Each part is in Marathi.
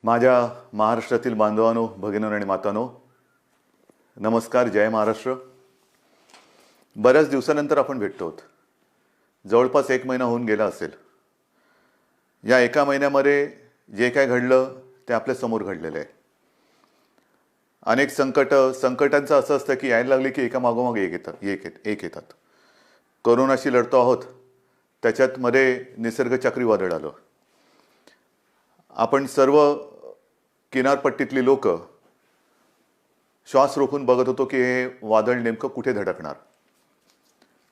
माझ्या महाराष्ट्रातील बांधवांनो, भगिनींनो आणि मातांनो, नमस्कार. जय महाराष्ट्र. बऱ्याच दिवसानंतर आपण भेटतो आहोत. जवळपास 1 महिना होऊन गेला असेल. या एका महिन्यामध्ये जे काय घडलं ते आपल्या समोर घडलेलं आहे. अनेक संकटांचं असं असतं की यायला लागले की एका मागोमाग एक येतात. कोरोनाशी लढतो आहोत, त्याच्यात मध्ये निसर्ग चक्रीवादळ आलं. आपण सर्व किनारपट्टीतली लोक श्वास रोखून बघत होतो की हे वादळ नेमकं कुठे धडकणार.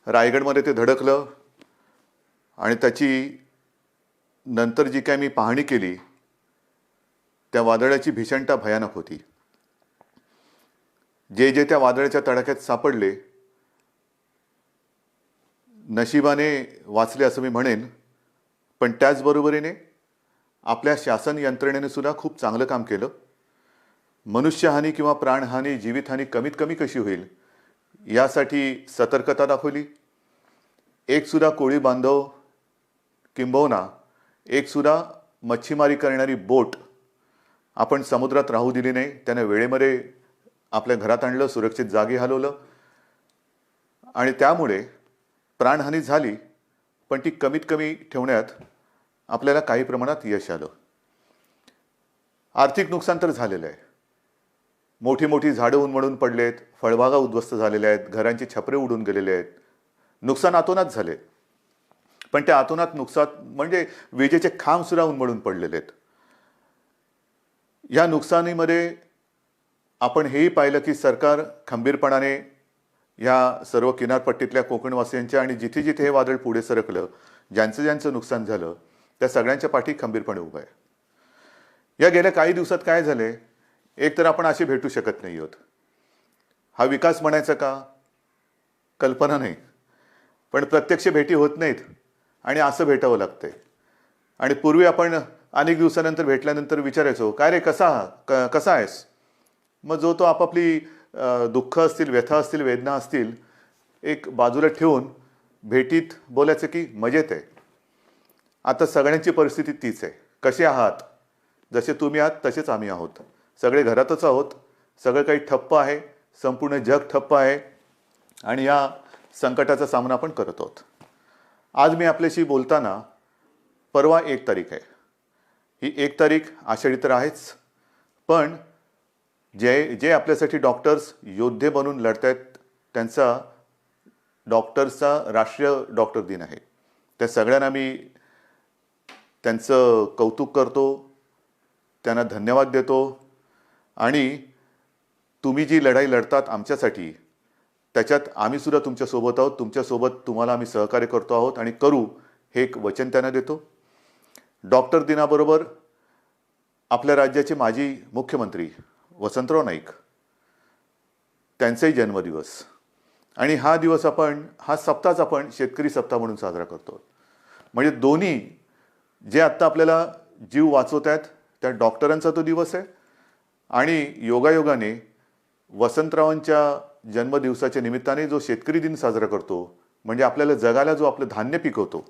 रायगडमध्ये ते धडकलं आणि त्याची नंतर जी काय मी पाहणी केली त्या वादळाची भीषणता भयानक होती. जे त्या वादळाच्या तडाख्यात सापडले नशिबाने वाचले असं मी म्हणेन, पण त्याचबरोबरीने आपल्या शासन यंत्रणेने सुद्धा खूप चांगलं काम केलं. मनुष्यहानी किंवा प्राणहानी, जीवितहानी कमीत कमी कशी होईल यासाठी सतर्कता दाखवली. एक सुद्धा कोळी बांधव किंबहुना एक सुद्धा मच्छीमारी करणारी बोट आपण समुद्रात राहू दिली नाही. त्याने वेळेमध्ये आपल्या घरात आणलं, सुरक्षित जागी हलवलं आणि त्यामुळे प्राणहानी झाली, पण ती कमीत कमी ठेवण्यात आपल्याला काही प्रमाणात यश आलं. आर्थिक नुकसान तर झालेलं आहे. मोठी मोठी झाडं उन्मळून पडलेत, फळबागा उद्ध्वस्त झालेल्या आहेत, घरांची छपरे उडून गेलेले आहेत. नुकसान अतोनात झाले, पण त्या अतोनात नुकसान म्हणजे विजेचे खांब सुद्धा उन्मळून पडलेले आहेत. या नुकसानीमध्ये आपण हेही पाहिलं की सरकार खंबीरपणाने या सर्व किनारपट्टीतल्या कोकणवासियांच्या आणि जिथे जिथे हे वादळ पुढे सरकलं, ज्यांचं नुकसान झालं त्या सगळ्यांच्या पाठी खंबीरपणे उभं आहे. या गेल्या काही दिवसात काय झाले, एक तर आपण असे भेटू शकत नाही आहोत. हा विकास म्हणायचा का, कल्पना नाही, पण प्रत्यक्ष भेटी होत नाहीत आणि असं भेटावं लागतंय. आणि पूर्वी आपण अनेक दिवसानंतर भेटल्यानंतर विचारायचो, काय रे, कसा आहेस. मग जो तो आपापली दुःख असतील, व्यथा असतील, वेदना असतील एक बाजूला ठेवून भेटीत बोलायचं की मजेत आहे. आता सगळ्यांची परिस्थिती तीच आहे. कसे आहात, जसे तुम्ही आहात तसेच आम्ही आहोत. सगळे घरातच आहोत. सगळं काही ठप्प आहे, संपूर्ण जग ठप्प आहे आणि या संकटाचा सामना आपण करत आहोत. आज मी आपल्याशी बोलताना परवा 1 तारीख आहे. ही 1 तारीख आषाढी तर आहेच, पण जे आपल्यासाठी डॉक्टर्स योद्धे बनून लढत आहेत त्यांचा डॉक्टर्सचा राष्ट्रीय डॉक्टर दिन आहे. त्या सगळ्यांना मी त्यांचं कौतुक करतो, त्यांना धन्यवाद देतो. आणि तुम्ही जी लढाई लढतात आमच्यासाठी, त्याच्यात आम्ही सुद्धा तुमच्यासोबत आहोत. तुमच्यासोबत तुम्हाला आम्ही सहकार्य करतो आहोत आणि करू, हे एक वचन त्यांना देतो. डॉक्टर दिनाबरोबर आपल्या राज्याचे माजी मुख्यमंत्री वसंतराव नाईक, त्यांचाही जन्मदिवस. आणि हा दिवस हा सप्ताहच आपण शेतकरी सप्ताह म्हणून साजरा करतो. म्हणजे दोन्ही जे आत्ता आपल्याला जीव वाचवत आहेत त्या डॉक्टरांचा तो दिवस आहे आणि योगायोगाने वसंतरावांच्या जन्मदिवसाच्या निमित्ताने जो शेतकरी दिन साजरा करतो, म्हणजे आपल्याला जगाला जो आपलं धान्य पिकवतो,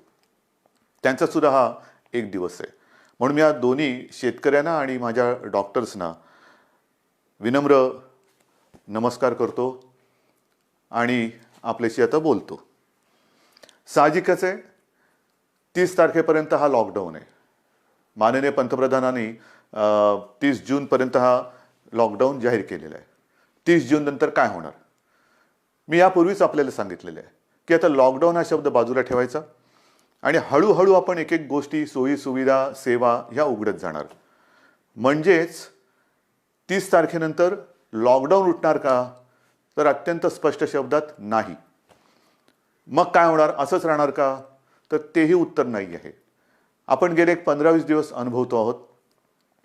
त्यांचा सुद्धा हा एक दिवस आहे. म्हणून मी या दोन्ही शेतकऱ्यांना आणि माझ्या डॉक्टर्सना विनम्र नमस्कार करतो आणि आपल्याशी आता बोलतो. साहजिकच आहे, 30 तारखेपर्यंत हा लॉकडाऊन आहे. माननीय पंतप्रधानांनी 30 जूनपर्यंत हा लॉकडाऊन जाहीर केलेला आहे. 30 जून नंतर काय होणार, मी यापूर्वीच आपल्याला सांगितलेलं आहे की आता लॉकडाऊन हा शब्द बाजूला ठेवायचा आणि हळूहळू आपण एक एक गोष्टी, सोयी सुविधा, सेवा ह्या उघडत जाणार. म्हणजेच 30 तारखेनंतर लॉकडाऊन उठणार का, तर अत्यंत स्पष्ट शब्दात नाही. मग काय होणार, असंच राहणार का, तर तेही उत्तर नाही आहे. आपण गेले 15-20 दिवस अनुभवतो आहोत.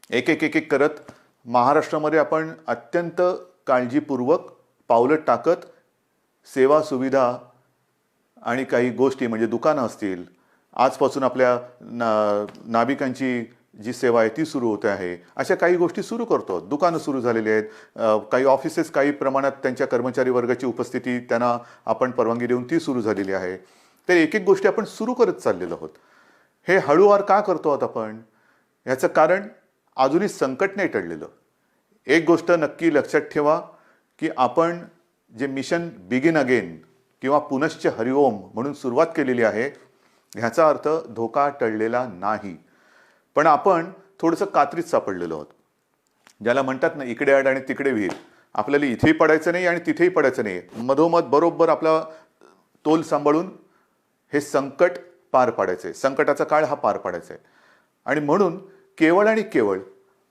एक एक करत महाराष्ट्रामध्ये आपण अत्यंत काळजीपूर्वक पावलं टाकत सेवा सुविधा आणि काही गोष्टी म्हणजे दुकानं असतील, आजपासून आपल्या नाभिकांची जी सेवा आहे ती सुरू होते आहे, अशा काही गोष्टी सुरू करतो. दुकानं सुरू झालेली आहेत, काही ऑफिसेस काही प्रमाणात त्यांच्या कर्मचारी वर्गाची उपस्थिती त्यांना आपण परवानगी देऊन ती सुरू झालेली आहे. तर एक एक गोष्टी आपण सुरू करत चाललेलो आहोत. हे हळूवार का करतो आहोत आपण, याचं कारण अजूनही संकट नाही टळलेलं. एक गोष्ट नक्की लक्षात ठेवा की आपण जे मिशन बिगिन अगेन किंवा पुनश्च हरिओम म्हणून सुरुवात केलेली आहे, ह्याचा अर्थ धोका टळलेला नाही, पण आपण थोडंसं कात्रीत सापडलेलो आहोत. ज्याला म्हणतात ना, इकडे आड आणि तिकडे विहीर. आपल्याला इथेही पडायचं नाही आणि तिथेही पडायचं नाही, मधोमध बरोबर आपला तोल सांभाळून हे संकट पार पाडायचे, संकटाचा काळ हा पार पाडायचा आहे. आणि म्हणून केवळ आणि केवळ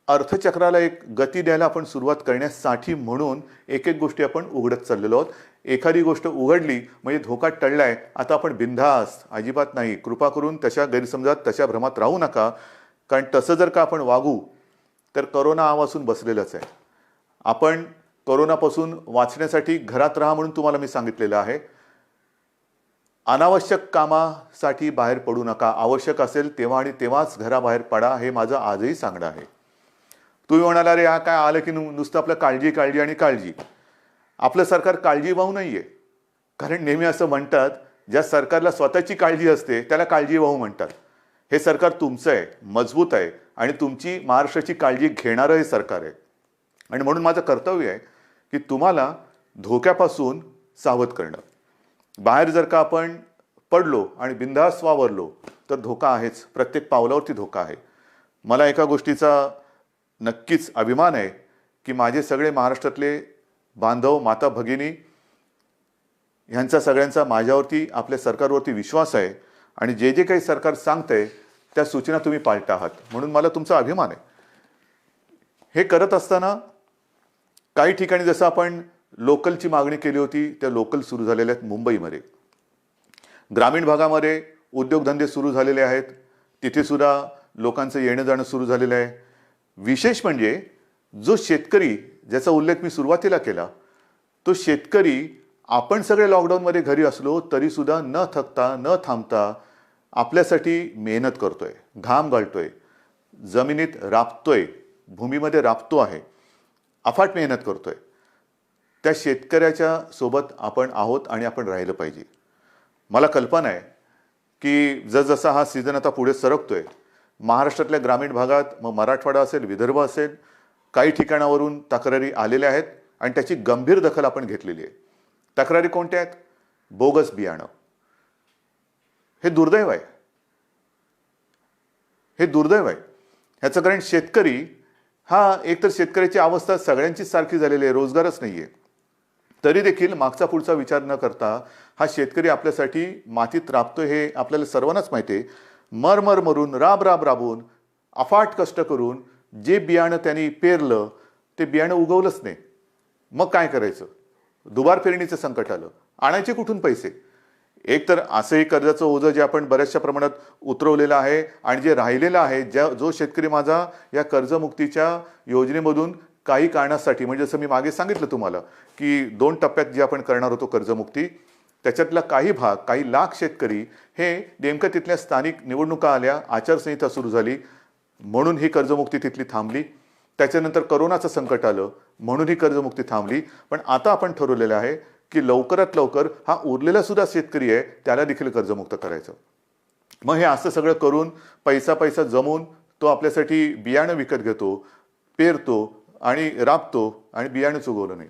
अर्थचक्राला एक गती द्यायला आपण सुरुवात करण्यासाठी म्हणून एक एक गोष्टी आपण उघडत चाललेलो आहोत. एखादी गोष्ट उघडली म्हणजे धोका टळलाय, आता आपण बिनधास्त, अजिबात नाही. कृपा करून तशा गैरसमजात, तशा भ्रमात राहू नका, कारण तसं जर का आपण वागू तर करोना आवासून बसलेलंच आहे. आपण करोनापासून वाचण्यासाठी घरात राहा म्हणून तुम्हाला मी सांगितलेलं आहे. अनावश्यक कामासाठी बाहेर पडू नका. आवश्यक असेल तेव्हा आणि तेव्हाच घराबाहेर पडा, हे माझं आजही सांगणं आहे. तुम्ही म्हणाला, अरे हा काय आलं की नुसतं आपलं काळजी काळजी आणि काळजी. आपलं सरकार काळजीवाहू नाहीये, कारण नेहमी असं म्हणतात, ज्या सरकारला स्वतःची काळजी असते त्याला काळजीवाहू म्हणतात. हे सरकार तुमचं आहे, मजबूत आहे आणि तुमची महाराष्ट्राची काळजी घेणारं हे सरकार आहे. आणि म्हणून माझं कर्तव्य आहे की तुम्हाला धोक्यापासून सावध करणं. बाहेर जर का आपण पडलो आणि बिनधास्त वावरलो तर धोका आहेच, प्रत्येक पावलावरती धोका आहे. मला एका गोष्टीचा नक्कीच अभिमान आहे की माझे सगळे महाराष्ट्रातले बांधव, माता भगिनी ह्यांचा सगळ्यांचा माझ्यावरती, आपल्या सरकारवरती विश्वास आहे आणि जे जे काही सरकार सांगतंय त्या सूचना तुम्ही पाळता आहात, म्हणून मला तुमचा अभिमान आहे. हे करत असताना काही ठिकाणी जसं आपण लोकलची मागणी केली होती, त्या लोकल सुरू झालेल्या आहेत. मुंबईमध्ये, ग्रामीण भागामध्ये उद्योगधंदे सुरू झालेले आहेत, तिथे सुद्धा लोकांचं येणं जाणं सुरू झालेलं आहे. विशेष म्हणजे जो शेतकरी, ज्याचा उल्लेख मी सुरुवातीला केला, तो शेतकरी आपण सगळे लॉकडाऊनमध्ये घरी असलो तरी सुद्धा न थकता, न थांबता आपल्यासाठी मेहनत करतोय, घाम गाळतोय, जमिनीत राबतोय, भूमीमध्ये राबतो आहे, अफाट मेहनत करतोय. त्या शेतकऱ्याच्या सोबत आपण आहोत आणि आपण राहिलं पाहिजे. मला कल्पना आहे की जसजसा हा सीझन आता पुढे सरकतोय, महाराष्ट्रातल्या ग्रामीण भागात, मग मराठवाडा असेल, विदर्भ असेल, काही ठिकाणावरून तक्रारी आलेल्या आहेत आणि त्याची गंभीर दखल आपण घेतलेली आहे. तक्रारी कोणत्या आहेत? बोगस बियाणं. हे दुर्दैव आहे, हे दुर्दैव आहे. ह्याचं कारण शेतकरी हा, एकतर शेतकऱ्याची अवस्था सगळ्यांचीच सारखी झालेली आहे, रोजगारच नाहीये. तरी देखील मागचा पुढचा विचार न करता हा शेतकरी आपल्यासाठी मातीत राबतोय, हे आपल्याला सर्वांनाच माहिती आहे. मरमर मरून, राब राब राबून, अफाट कष्ट करून जे बियाणं त्यांनी पेरलं ते बियाणं उगवलंच नाही. मग काय करायचं? दुबार पेरणीचं संकट आलं, आणायचे कुठून पैसे? एक तर असंही कर्जाचं ओझं जे आपण बऱ्याचशा प्रमाणात उतरवलेलं आहे आणि जे राहिलेलं आहे, जो शेतकरी माझा या कर्जमुक्तीच्या योजनेमधून काही कारणासाठी, म्हणजे जसं मी मागे सांगितलं तुम्हाला की 2 टप्प्यात जे आपण करणार होतो कर्जमुक्ती, त्याच्यातला काही भाग, काही लाख शेतकरी हे नेमकं तिथल्या स्थानिक निवडणुका आल्या, आचारसंहिता सुरू झाली म्हणून ही कर्जमुक्ती तिथली थांबली. त्याच्यानंतर करोनाचं संकट आलं म्हणून ही कर्जमुक्ती थांबली. पण आता आपण ठरवलेलं आहे की लवकरात लवकर हा उरलेला सुद्धा शेतकरी आहे त्याला देखील कर्जमुक्त करायचं. मग हे असं सगळं करून पैसा जमवून तो आपल्यासाठी बियाणं विकत घेतो, पेरतो आणि राबतो आणि बियाणंच उगवलं नाही.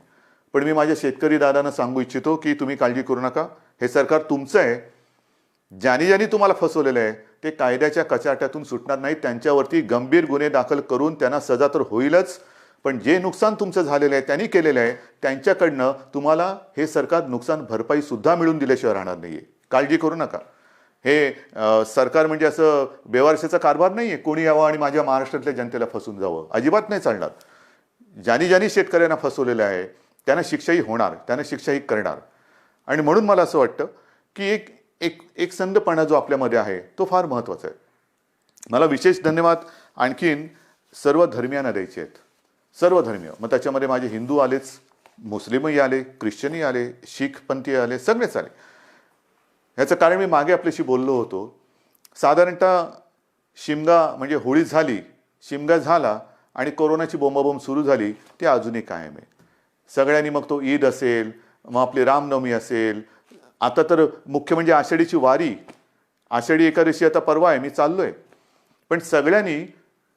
पण मी माझ्या शेतकरी दादांना सांगू इच्छितो की तुम्ही काळजी करू नका, हे सरकार तुमचं आहे. ज्यांनी तुम्हाला फसवलेलं आहे ते कायद्याच्या कचाट्यातून सुटणार नाही. त्यांच्यावरती गंभीर गुन्हे दाखल करून त्यांना सजा तर होईलच, पण जे नुकसान तुमचं झालेलं आहे, त्यांनी केलेलं आहे, त्यांच्याकडनं तुम्हाला हे सरकार नुकसान भरपाई सुद्धा मिळून दिल्याशिवाय राहणार नाहीये. काळजी करू नका. हे सरकार म्हणजे असं बेवारशाचा कारभार नाहीये, कोणी यावं आणि माझ्या महाराष्ट्रातल्या जनतेला फसवून जावं, अजिबात नाही चालणार. ज्यांनी शेतकऱ्यांना फसवलेलं आहे त्यांना शिक्षाही होणार, त्यांना शिक्षाही करणार. आणि म्हणून मला असं वाटतं की एक संधपणा जो आपल्यामध्ये आहे तो फार महत्त्वाचा आहे. मला विशेष धन्यवाद आणखीन सर्व धर्मियांना द्यायचे आहेत, सर्व धर्मीय. मग त्याच्यामध्ये माझे हिंदू आलेच, मुस्लिमही आले, ख्रिश्चनही आले, शीख पंथी आले, सगळेच आले. ह्याचं कारण मी मागे आपल्याशी बोललो होतो. साधारणतः शिमगा म्हणजे होळी झाली, शिमगा झाला आणि कोरोनाची बोंबाबोंब सुरू झाली, ती अजूनही कायम आहे. सगळ्यांनी, मग तो ईद असेल, मग आपली रामनवमी असेल, आता तर मुख्य म्हणजे आषाढीची वारी, आषाढी एकादशी आता परवा आहे, मी चाललोय. पण सगळ्यांनी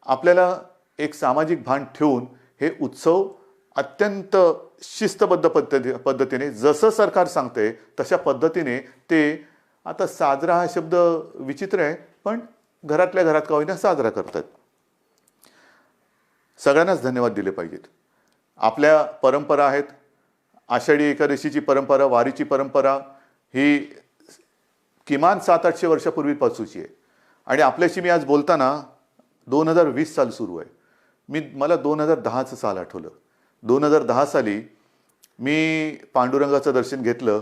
आपल्याला एक सामाजिक भान ठेवून हे उत्सव अत्यंत शिस्तबद्ध पद्धतीने जसं सरकार सांगते तशा पद्धतीने ते आता साजरा हा शब्द विचित्र आहे, पण घरातल्या घरात का होईना साजरा करतात. सगळ्यांनाच धन्यवाद दिले पाहिजेत. आपल्या परंपरा आहेत. आषाढी एकादशीची परंपरा, वारीची परंपरा ही किमान 700-800 वर्षापूर्वीपासूनची आहे. आणि आपल्याशी मी आज बोलताना 2020 साल सुरू आहे. मला 2010चं साल आठवलं. 2010 साली मी पांडुरंगाचं दर्शन घेतलं.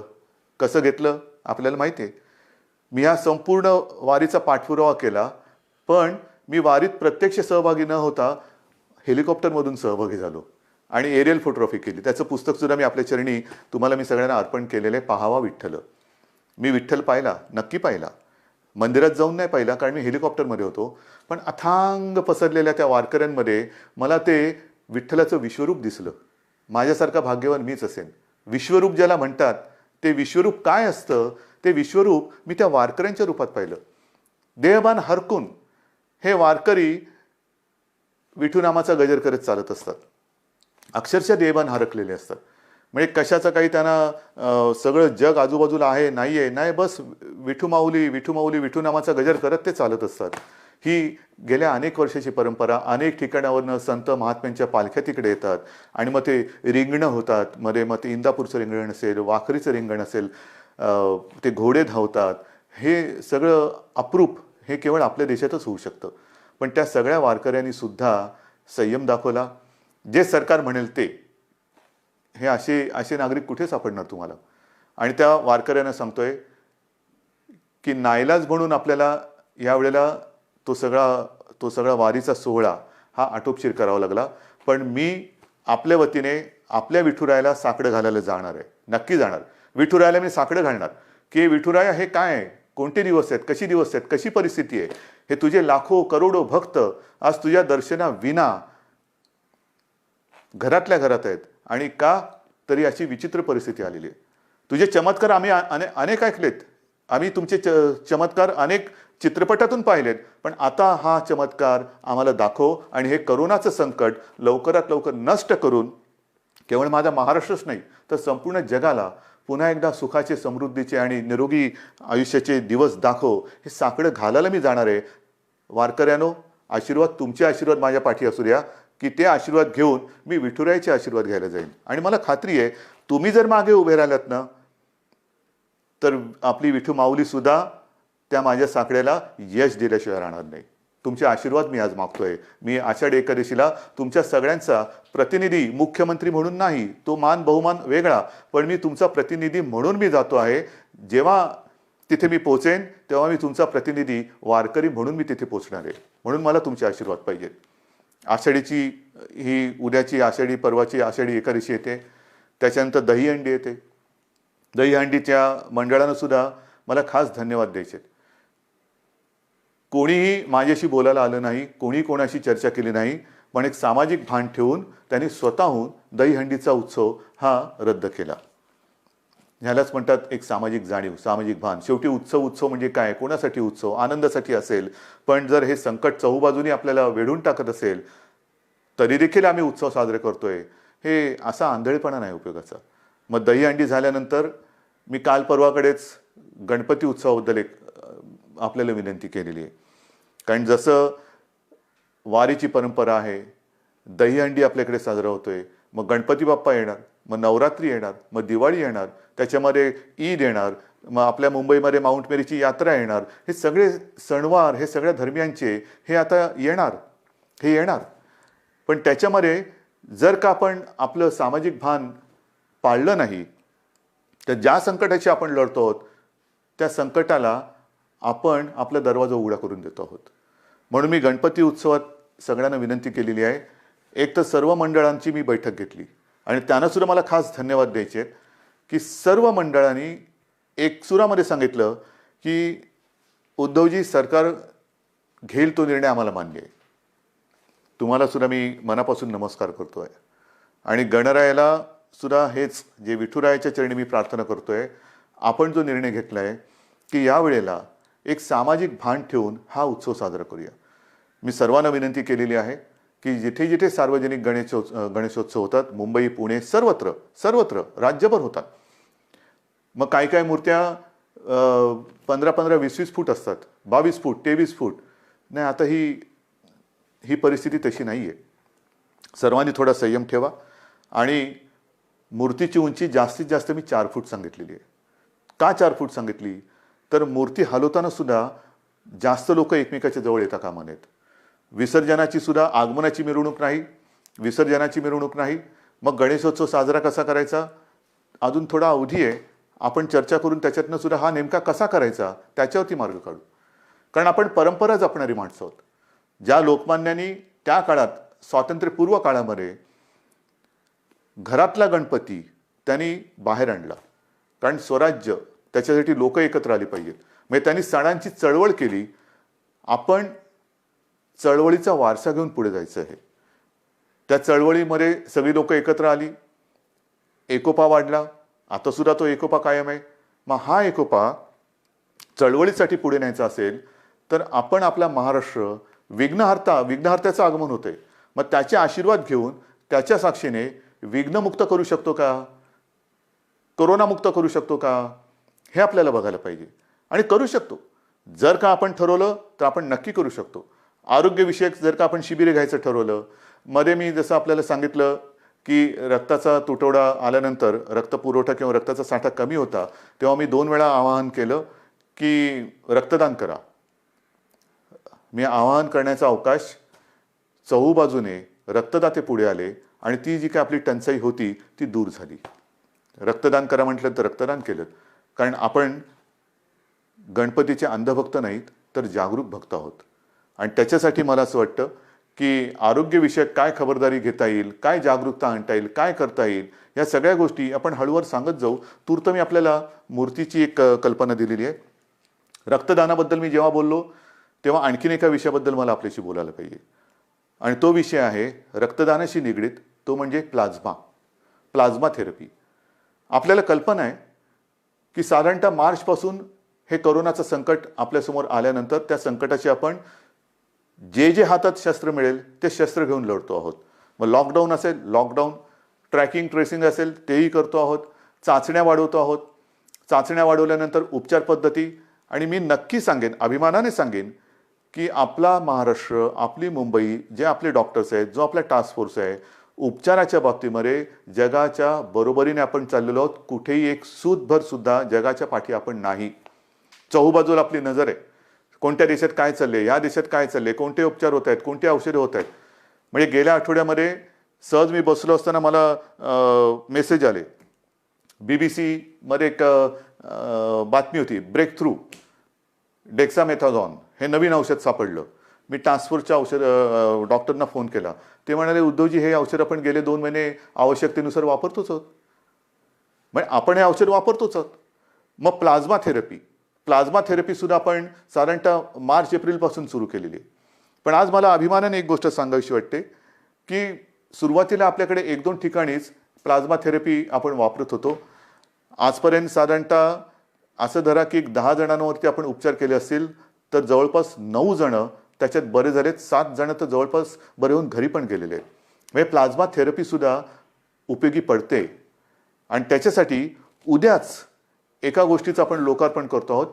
कसं घेतलं आपल्याला माहिती आहे. मी हा संपूर्ण वारीचा पाठपुरावा केला, पण मी वारीत प्रत्यक्ष सहभागी न होता हेलिकॉप्टरमधून सहभागी झालो आणि एरियल फोटोग्राफी केली. त्याचं पुस्तकसुद्धा मी आपल्या चरणी तुम्हाला मी सगळ्यांना अर्पण केलेलं आहे. पाहावा विठ्ठल. मी विठ्ठल पाहिला, नक्की पाहिला. मंदिरात जाऊन नाही पाहिला कारण मी हेलिकॉप्टरमध्ये होतो, पण अथांग पसरलेल्या त्या वारकऱ्यांमध्ये मला ते विठ्ठलाचं विश्वरूप दिसलं. माझ्यासारखा भाग्यवान मीच असेन. विश्वरूप ज्याला म्हणतात ते विश्वरूप काय असतं ते विश्वरूप मी त्या वारकऱ्यांच्या रूपात पाहिलं. देहभान हरकून हे वारकरी विठू नामाचा गजर करत चालत असतात. अक्षरशः देहभान हरकलेले असतात. म्हणजे कशाचं काही त्यांना सगळं जग आजूबाजूला आहे नाही, बस विठू माऊली विठू माऊली विठू नामाचा गजर करत ते चालत असतात. ही गेल्या अनेक वर्षाची परंपरा. अनेक ठिकाणावरनं संत महात्म्यांच्या पालख्या तिकडे येतात आणि मग ते रिंगणं होतात. मध्ये मग ते इंदापूरचं रिंगण असेल, वाखरीचं रिंगण असेल, ते घोडे धावतात. हे सगळं अप्रूप हे केवळ आपल्या देशातच होऊ शकतं. पण त्या सगळ्या वारकऱ्यांनी सुद्धा संयम दाखवला. जे सरकार म्हणेल ते. हे असे नागरिक कुठे सापडणार तुम्हाला. आणि त्या वारकऱ्यांना सांगतोय की नाईलाज म्हणून आपल्याला यावेळेला तो सगळा वारीचा सोहळा हा आटोपशीर करावा लागला. पण मी आपल्या वतीने आपल्या विठुरायाला साकडं घालायला जाणार आहे. नक्की जाणार. विठुरायाला मी साकडं घालणार की विठुराया हे काय आहे, कोणते दिवस आहेत, कशी दिवस आहेत, कशी परिस्थिती आहे. हे तुझे लाखो करोडो भक्त आज तुझ्या दर्शनाविना घरातल्या घरात आहेत. आणि का तरी अशी विचित्र परिस्थिती आलेली आहे. तुझे चमत्कार आम्ही अनेक ऐकलेत. आम्ही तुमचे चमत्कार अनेक चित्रपटातून पाहिलेत. पण आता हा चमत्कार आम्हाला दाखव आणि हे करोनाचं संकट लवकरात लवकर नष्ट करून केवळ माझा महाराष्ट्रच नाही तर संपूर्ण जगाला पुन्हा एकदा सुखाचे, समृद्धीचे आणि निरोगी आयुष्याचे दिवस दाखव. हे साकडं घालायला मी जाणार आहे. वारकऱ्यानो, आशीर्वाद, तुमचे आशीर्वाद माझ्या पाठी असू द्या की ते आशीर्वाद घेऊन मी विठुरायाचे आशीर्वाद घ्यायला जाईन. आणि मला खात्री आहे तुम्ही जर मागे उभे राहिलात ना तर आपली विठू माऊली सुद्धा त्या माझ्या साकड्याला यश दिल्याशिवाय राहणार नाही. तुमचे आशीर्वाद मी आज मागतोय. मी आषाढी एकादशीला तुमच्या सगळ्यांचा प्रतिनिधी, मुख्यमंत्री म्हणून नाही, तो मान बहुमान वेगळा, पण मी तुमचा प्रतिनिधी म्हणून मी जातो आहे. जेव्हा तिथे मी पोहोचेन तेव्हा मी तुमचा प्रतिनिधी वारकरी म्हणून मी तिथे पोहोचणार आहे. म्हणून मला तुमचे आशीर्वाद पाहिजेत. आषाढीची ही उद्याची आषाढी, परवाची आषाढी एकादशी येते. त्याच्यानंतर दहीहंडी येते. दहीहंडीच्या मंडळानं सुद्धा मला खास धन्यवाद द्यायचे. कोणीही माझ्याशी बोलायला आलं नाही, कोणी कोणाशी चर्चा केली नाही, पण एक सामाजिक भान ठेवून त्यांनी स्वतःहून दहीहंडीचा उत्सव हा रद्द केला. ह्यालाच म्हणतात एक सामाजिक जाणीव, सामाजिक भान. शेवटी उत्सव म्हणजे काय, कोणासाठी उत्सव, आनंदासाठी असेल. पण जर हे संकट चहूबाजूनी आपल्याला वेढून टाकत असेल तरी देखील आम्ही उत्सव साजरे करतोय, हे असा आंधळेपणा नाही उपयोगाचा. मग दहीहंडी झाल्यानंतर मी काल परवाकडेच गणपती उत्सवाबद्दल एक आपल्याला विनंती केलेली आहे. कारण जसं वारीची परंपरा आहे, दहीहंडी आपल्याकडे साजरा होतोय, मग गणपती बाप्पा येणार, मग नवरात्री येणार, मग दिवाळी येणार, त्याच्यामध्ये ईद येणार, मग आपल्या मुंबईमध्ये माउंट मेरीची यात्रा येणार. हे सगळे सणवार हे सगळ्या धर्मियांचे हे आता येणार. पण त्याच्यामध्ये जर का आपण आपलं सामाजिक भान पाळलं नाही तर ज्या संकटाशी आपण लढतो आहोत त्या संकटाला आपण आपला दरवाजा उघडा करून देतो आहोत. म्हणून मी गणपती उत्सवात सगळ्यांना विनंती केलेली आहे. एक तर सर्व मंडळांची मी बैठक घेतली आणि त्यांना सुद्धा मला खास धन्यवाद द्यायचे आहेत की सर्व मंडळांनी एक सुरामध्ये सांगितलं की उद्धवजी, सरकार घेईल तो निर्णय आम्हाला मान्य आहे. तुम्हाला सुद्धा मी मनापासून नमस्कार करतोय. आणि गणरायाला सुद्धा हेच, जे विठुरायाच्या चरणी मी प्रार्थना करतोय, आपण जो निर्णय घेतला आहे की यावेळेला एक सामाजिक भान ठेवून हा उत्सव साजरा करूया. मी सर्वांना विनंती केलेली आहे की जिथे जिथे सार्वजनिक गणेशोत्सव होतात, मुंबई, पुणे, सर्वत्र सर्वत्र राज्यभर होतात. मग काय काय मूर्त्या 15-15, 20-20 फूट असतात, 22 फूट, 23 फूट. नाही, आता ही परिस्थिती तशी नाही आहे. सर्वांनी थोडा संयम ठेवा. आणि मूर्तीची उंची जास्तीत जास्त मी 4 फूट सांगितलेली आहे. का 4 फूट सांगितली? तर मूर्ती हलवताना सुद्धा जास्त लोक एकमेकाच्या जवळ येता कामा नयेत. विसर्जनाची सुद्धा आगमनाची मिरवणूक नाही, विसर्जनाची मिरवणूक नाही. मग गणेशोत्सव साजरा कसा करायचा? अजून थोडा अवधी आहे. आपण चर्चा करून त्याच्यातनं सुद्धा हा नेमका कसा करायचा त्याच्यावरती मार्ग काढू. कारण आपण परंपरा जपणारी माणसं आहोत. ज्या लोकमान्यांनी त्या काळात, स्वातंत्र्यपूर्व काळामध्ये घरातला गणपती त्यांनी बाहेर आणला. कारण स्वराज्य, त्याच्यासाठी लोक एकत्र आली पाहिजेत. म्हणजे त्यांनी सणांची चळवळ केली. आपण चळवळीचा वारसा घेऊन पुढे जायचं आहे. त्या चळवळीमध्ये सगळी लोक एकत्र आली, एकोपा वाढला. आता सुद्धा तो एकोपा कायम आहे. मग हा एकोपा चळवळीसाठी पुढे न्यायचा असेल तर आपण आपला महाराष्ट्र विघ्नहर्त्याचं आगमन होतंय, मग त्याचे आशीर्वाद घेऊन त्याच्या साक्षीने विघ्नमुक्त करू शकतो का, कोरोनामुक्त करू शकतो का, हे आपल्याला बघायला पाहिजे. आणि करू शकतो. जर का आपण ठरवलं तर आपण नक्की करू शकतो. आरोग्यविषयक जर का आपण शिबिरे घ्यायचं ठरवलं, मध्ये मी जसं आपल्याला सांगितलं की रक्ताचा तुटवडा आल्यानंतर रक्तपुरवठा किंवा रक्ताचा साठा कमी होता, तेव्हा मी 2 वेळा आवाहन केलं की रक्तदान करा. मी आवाहन करण्याचा अवकाश, चहूबाजूने रक्तदाते पुढे आले आणि ती जी काय आपली टंचाई होती ती दूर झाली. रक्तदान करा म्हटलं तर रक्तदान केलं. कारण आपण गणपतीचे अंधभक्त नाहीत तर जागरूक भक्त आहोत. आणि त्याच्यासाठी मला असं वाटतं की आरोग्यविषयक काय खबरदारी घेता येईल, काय जागरूकता आणता येईल, काय करता येईल, या सगळ्या गोष्टी आपण हळूवार सांगत जाऊ. तूर्त मी आपल्याला मूर्तीची एक कल्पना दिलेली आहे. रक्तदानाबद्दल मी जेव्हा बोललो तेव्हा आणखीन एका विषयाबद्दल मला आपल्याशी बोलायला पाहिजे. आणि तो विषय आहे रक्तदानाशी निगडीत, तो म्हणजे प्लाझ्मा थेरपी. आपल्याला कल्पना आहे की साधारणतः मार्चपासून हे कोरोनाचं संकट आपल्यासमोर आल्यानंतर त्या संकटाची आपण जे हातात शस्त्र मिळेल ते शस्त्र घेऊन लढतो आहोत. मग लॉकडाऊन असेल, लॉकडाऊन, ट्रॅकिंग ट्रेसिंग असेल तेही करतो आहोत, चाचण्या वाढवतो आहोत. चाचण्या वाढवल्यानंतर उपचार पद्धती. आणि मी नक्की सांगेन, अभिमानाने सांगेन की आपला महाराष्ट्र, आपली मुंबई, जे आपले डॉक्टर्स आहेत, जो आपला टास्क फोर्स आहे, उपचाराच्या बाबतीमध्ये जगाच्या बरोबरीने आपण चाललेलो आहोत. कुठेही एक सूतभर सुद्धा जगाच्या पाठी आपण नाही. चहूबाजूला आपली नजर आहे. कोणत्या देशात काय चालले, या देशात काय चालले, कोणते उपचार होत आहेत, कोणते औषधे होत आहेत. म्हणजे गेल्या आठवड्यामध्ये सहज मी बसलो असताना मला मेसेज आले. BBC मध्ये एक बातमी होती, ब्रेक थ्रू डेक्सामेथाझॉन हे नवीन औषध सापडलं. मी टास्क फोर्सच्या डॉक्टरना फोन केला. ते म्हणाले, उद्धवजी हे औषध आपण गेले 2 महिने आवश्यकतेनुसार वापरतोच आहोत. म्हणजे आपण हे औषध वापरतोच आहोत. मग प्लाझ्मा थेरपी सुद्धा आपण साधारणतः मार्च-एप्रिलपासून सुरू केलेली आहे. पण आज मला अभिमानाने एक गोष्ट सांगावीशी वाटते की सुरुवातीला आपल्याकडे 1-2 ठिकाणीच प्लाझ्मा थेरपी आपण वापरत होतो. आजपर्यंत साधारणतः असं धरा की 10 जणांवरती आपण उपचार केले असतील तर जवळपास 9 जण त्याच्यात बरे झालेत, 7 जण तर जवळपास बरे होऊन घरी पण गेलेले आहेत. म्हणजे प्लाझ्मा थेरपी सुद्धा उपयोगी पडते. आणि त्याच्यासाठी उद्याच एका गोष्टीचं आपण लोकार्पण करतो आहोत.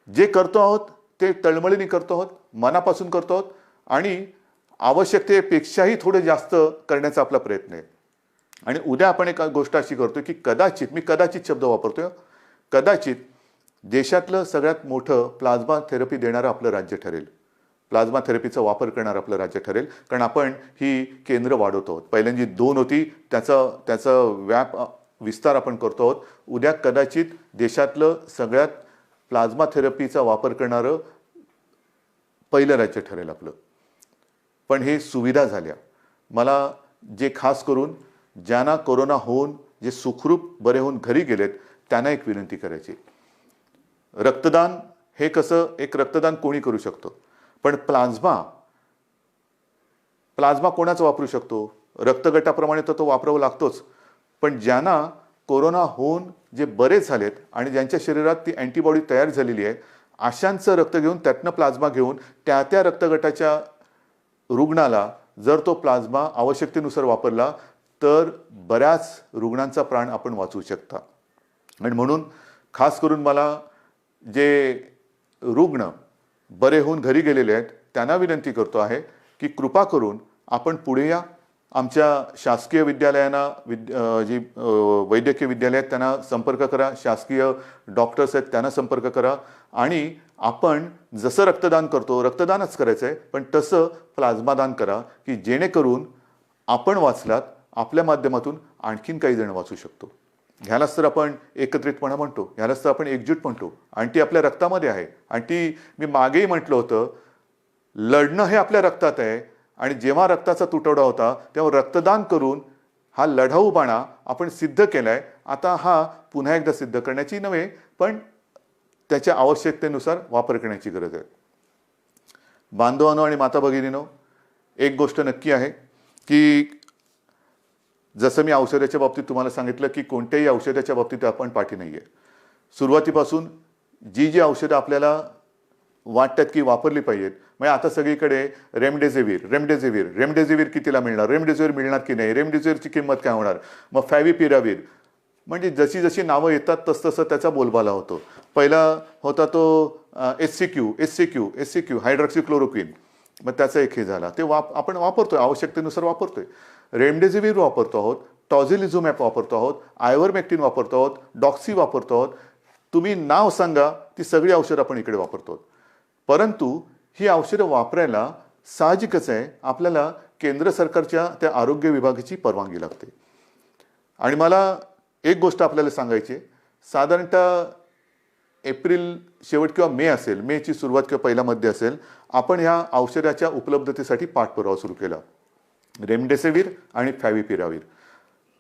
जे करतो आहोत ते तळमळीने करतो आहोत, मनापासून करतो आहोत आणि आवश्यकतेपेक्षाही थोडे जास्त करण्याचा आपला प्रयत्न आहे. आणि उद्या आपण एक गोष्ट अशी करतोय की कदाचित, मी कदाचित शब्द वापरतोय, कदाचित देशातलं सगळ्यात मोठं प्लाझ्मा थेरपी देणारं आपलं राज्य ठरेल. प्लाझ्मा थेरपीचा वापर करणारं आपलं राज्य ठरेल. कारण आपण ही केंद्र वाढवतो आहोत. पहिल्यांदा 2 होती, त्याचा विस्तार आपण करतो आहोत. उद्या कदाचित देशातलं सगळ्यात प्लाझ्मा थेरपीचा वापर करणारं पहिलं राज्य ठरेल आपलं. पण हे सुविधा झाल्या. मला जे खास करून ज्यांना कोरोना होऊन जे सुखरूप बरे होऊन घरी गेलेत त्यांना एक विनंती करायची. रक्तदान हे कसं, एक रक्तदान कोणी करू शकतो, पण प्लाझ्मा कोणाचं वापरू शकतो? रक्तगटाप्रमाणे तर तो वापरावा लागतोच. पण ज्यांना कोरोना होऊन जे बरे झालेत आणि ज्यांच्या शरीरात ती अँटीबॉडी तयार झालेली आहे, अशांचं रक्त घेऊन, त्यातनं प्लाझ्मा घेऊन त्या रक्तगटाच्या रुग्णाला जर तो प्लाझ्मा आवश्यकतेनुसार वापरला तर बऱ्याच रुग्णांचा प्राण आपण वाचवू शकता. आणि म्हणून खास करून मला जे रुग्ण बरे होऊन घरी गेलेले आहेत त्यांना विनंती करतो आहे की कृपा करून आपण पुढे या. आमच्या शासकीय विद्यालयांना जी वैद्यकीय विद्यालय आहेत त्यांना संपर्क करा, शासकीय डॉक्टर्स आहेत त्यांना संपर्क करा आणि आपण जसं रक्तदान करतो रक्तदानच करायचं आहे, पण तसं प्लाझ्मा दान करा की जेणेकरून आपण वाचलात, आपल्या माध्यमातून आणखीन काही जण वाचू शकतो. ह्यालाच तर आपण एकत्रितपणा म्हणतो, ह्यालाच तर आपण एकजूट म्हणतो आणि ती आपल्या रक्तामध्ये आहे. आणि ती मी मागेही म्हटलं होतं, लढणं हे आपल्या रक्तात आहे आणि जेव्हा रक्ताचा तुटवडा होता तेव्हा रक्तदान करून हा लढाऊपणा आपण सिद्ध केलाय. आता हा पुन्हा एकदा सिद्ध करण्याची नव्हे, पण त्याच्या आवश्यकतेनुसार वापर करण्याची गरज आहे. बांधवांनो आणि माता भगिनींनो, एक गोष्ट नक्की आहे की जसं मी औषधाच्या बाबतीत तुम्हाला सांगितलं की कोणत्याही औषधाच्या बाबतीत आपण पाठी नाही आहे. सुरुवातीपासून जी औषधं आपल्याला वाटतात की वापरली पाहिजेत, म्हणजे आता सगळीकडे रेमडेसिवीर कितीला मिळणार, रेमडेसिवीर मिळणार की नाही, रेमडेसिवीरची किंमत काय होणार, मग फॅविपिरावीर, म्हणजे जशी जशी नावं येतात तसं त्याचा बोलबाला होतो. पहिला होता तो एससीक्यू हायड्रॉक्सिक्लोरोक्विन, मग त्याचा एक हे झाला, ते आपण वापरतोय, आवश्यकतेनुसार वापरतोय. रेमडेसिवीर वापरतो आहोत, टॉझिलिझुमॅब वापरतो आहोत, आयव्हरमेक्टिन वापरतो आहोत, डॉक्सी वापरतो आहोत. तुम्ही नाव सांगा, ती सगळी औषधं आपण इकडे वापरतो. परंतु ही औषधं वापरायला साहजिकच आहे आपल्याला केंद्र सरकारच्या त्या आरोग्य विभागाची परवानगी लागते. आणि मला एक गोष्ट आपल्याला सांगायची, साधारणतः एप्रिल शेवट किंवा मे असेल, मेची सुरुवात किंवा पहिला मध्ये असेल, आपण ह्या औषधाच्या उपलब्धतेसाठी पाठपुरावा सुरू केला, रेमडेसिवीर आणि फॅविपिरावीर,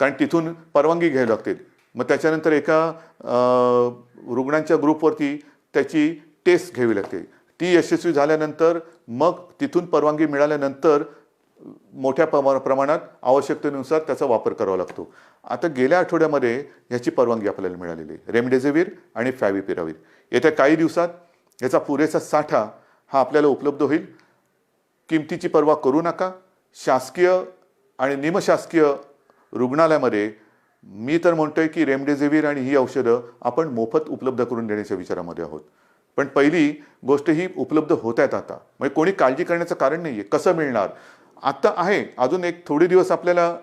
कारण तिथून परवानगी घ्यावी लागते. मग त्याच्यानंतर एका रुग्णांच्या ग्रुपवरती त्याची टेस्ट घ्यावी लागते. ती यशस्वी झाल्यानंतर मग तिथून परवानगी मिळाल्यानंतर मोठ्या प्रमाणात आवश्यकतेनुसार त्याचा वापर करावा लागतो. आता गेल्या आठवड्यामध्ये ह्याची परवानगी आपल्याला मिळालेली आहे, रेमडेसिवीर आणि फॅविपिरावीर. येत्या काही दिवसात याचा पुरेसा साठा हा आपल्याला उपलब्ध होईल. किमतीची पर्वा करू नका. शासकीय आणि निमशासकीय रुग्णालयामध्ये मी तर म्हणतोय की रेमडेसिवीर आणि ही औषधं आपण मोफत उपलब्ध करून देण्याच्या विचारामध्ये आहोत. पण पहिली गोष्ट ही उपलब्ध होत आहेत आता, म्हणजे कोणी काळजी करण्याचं कारण नाही आहे. कसं मिळणार आता आहे, अजून एक थोडे दिवस आपल्याला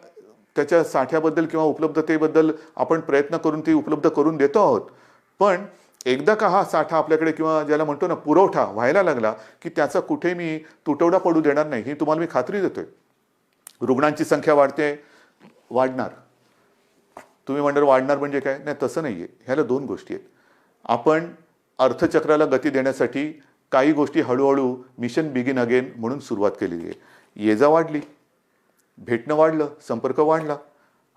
त्याच्या साठ्याबद्दल किंवा उपलब्धतेबद्दल आपण प्रयत्न करून ती उपलब्ध करून देतो आहोत. पण एकदा का हा साठा आपल्याकडे किंवा ज्याला म्हणतो ना पुरवठा व्हायला लागला की त्याचा कुठे मी तुटवडा पडू देणार नाही, ही तुम्हाला मी खात्री देतोय. रुग्णांची संख्या वाढणार. तुम्ही म्हणणार वाढणार म्हणजे काय, नाही तसं नाही आहे. ह्याला दोन गोष्टी आहेत. आपण अर्थचक्राला गती देण्यासाठी काही गोष्टी हळूहळू मिशन बिगिन अगेन म्हणून सुरुवात केलेली आहे. ये जा वाढली, भेटणं वाढलं, संपर्क वाढला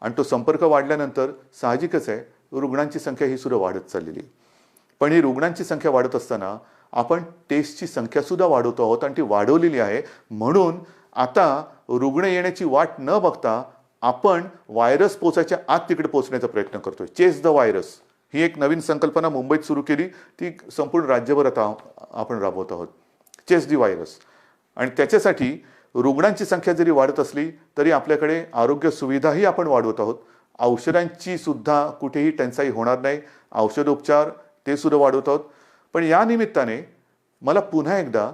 आणि तो संपर्क वाढल्यानंतर साहजिकच आहे रुग्णांची संख्या ही सुद्धा वाढत चाललेली आहे. पण ही रुग्णांची संख्या वाढत असताना आपण टेस्टची संख्या सुद्धा वाढवतो आहोत आणि ती वाढवलेली आहे. म्हणून आता रुग्ण येण्याची वाट न बघता आपण व्हायरस पोचायच्या आत तिकडे पोहोचण्याचा प्रयत्न करतोय. चेस द व्हायरस ही एक नवीन संकल्पना मुंबईत सुरू केली, ती संपूर्ण राज्यभर आता आपण राबवत आहोत. Chase the virus. आणि त्याच्यासाठी रुग्णांची संख्या जरी वाढत असली तरी आपल्याकडे आरोग्य सुविधाही आपण वाढवत आहोत. औषधांची सुद्धा कुठेही टंचाई होणार नाही, औषधोपचार ते सुद्धा वाढवत आहोत. पण या निमित्ताने मला पुन्हा एकदा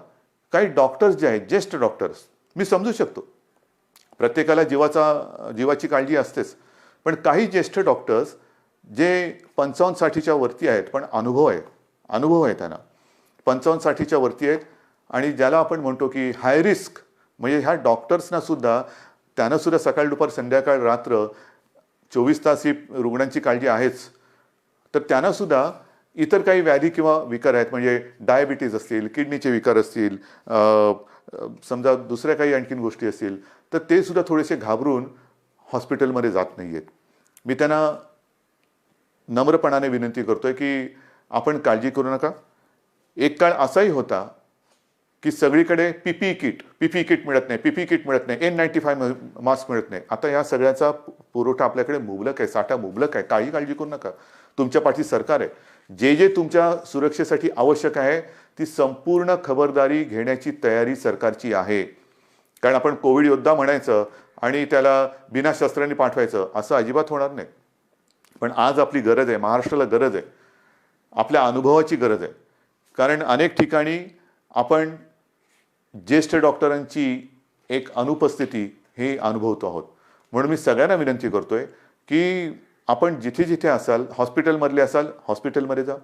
काही डॉक्टर्स जे आहेत, ज्येष्ठ डॉक्टर्स, मी समजू शकतो प्रत्येकाला जीवाची काळजी असतेच, पण काही ज्येष्ठ डॉक्टर्स जे 55-60च्या वरती आहेत पण अनुभव आहे त्यांना, 55-60च्या वरती आहेत आणि ज्याला आपण म्हणतो की हाय रिस्क, म्हणजे ह्या डॉक्टर्सना सुद्धा त्यांना सुद्धा सकाळ दुपार संध्याकाळ रात्र 24 तास ही रुग्णांची काळजी आहेच. तर त्यांना सुद्धा इतर काही व्याधी किंवा विकार आहेत, म्हणजे डायबिटीज असतील, किडनीचे विकार असतील, समजा दुसऱ्या काही आणखीन गोष्टी असतील, तर ते सुद्धा थोडेसे घाबरून हॉस्पिटलमध्ये जात नाही आहेत. मी त्यांना नम्रपणाने विनंती करतोय की आपण काळजी करू नका. एक काळ असाही होता की सगळीकडे पीपीई किट मिळत नाही, N95 मास्क मिळत नाही. आता या सगळ्याचा पुरवठा आपल्याकडे मुबलक आहे, साठा मुबलक आहे. काही काळजी करू नका. तुमच्या पाठी सरकार आहे. जे तुमच्या सुरक्षेसाठी आवश्यक आहे ती संपूर्ण खबरदारी घेण्याची तयारी सरकारची आहे. कारण आपण कोविड योद्धा म्हणायचं आणि त्याला बिना शस्त्रांनी पाठवायचं असं अजिबात होणार नाही. पण आज आपली गरज आहे, महाराष्ट्राला गरज आहे, आपल्या अनुभवाची गरज आहे. कारण अनेक ठिकाणी आपण ज्येष्ठ डॉक्टरांची एक अनुपस्थिती हे अनुभवतो आहोत. म्हणून मी सगळ्यांना विनंती करतोय की आपण जिथे जिथे असाल, हॉस्पिटलमधले असाल हॉस्पिटलमध्ये जा,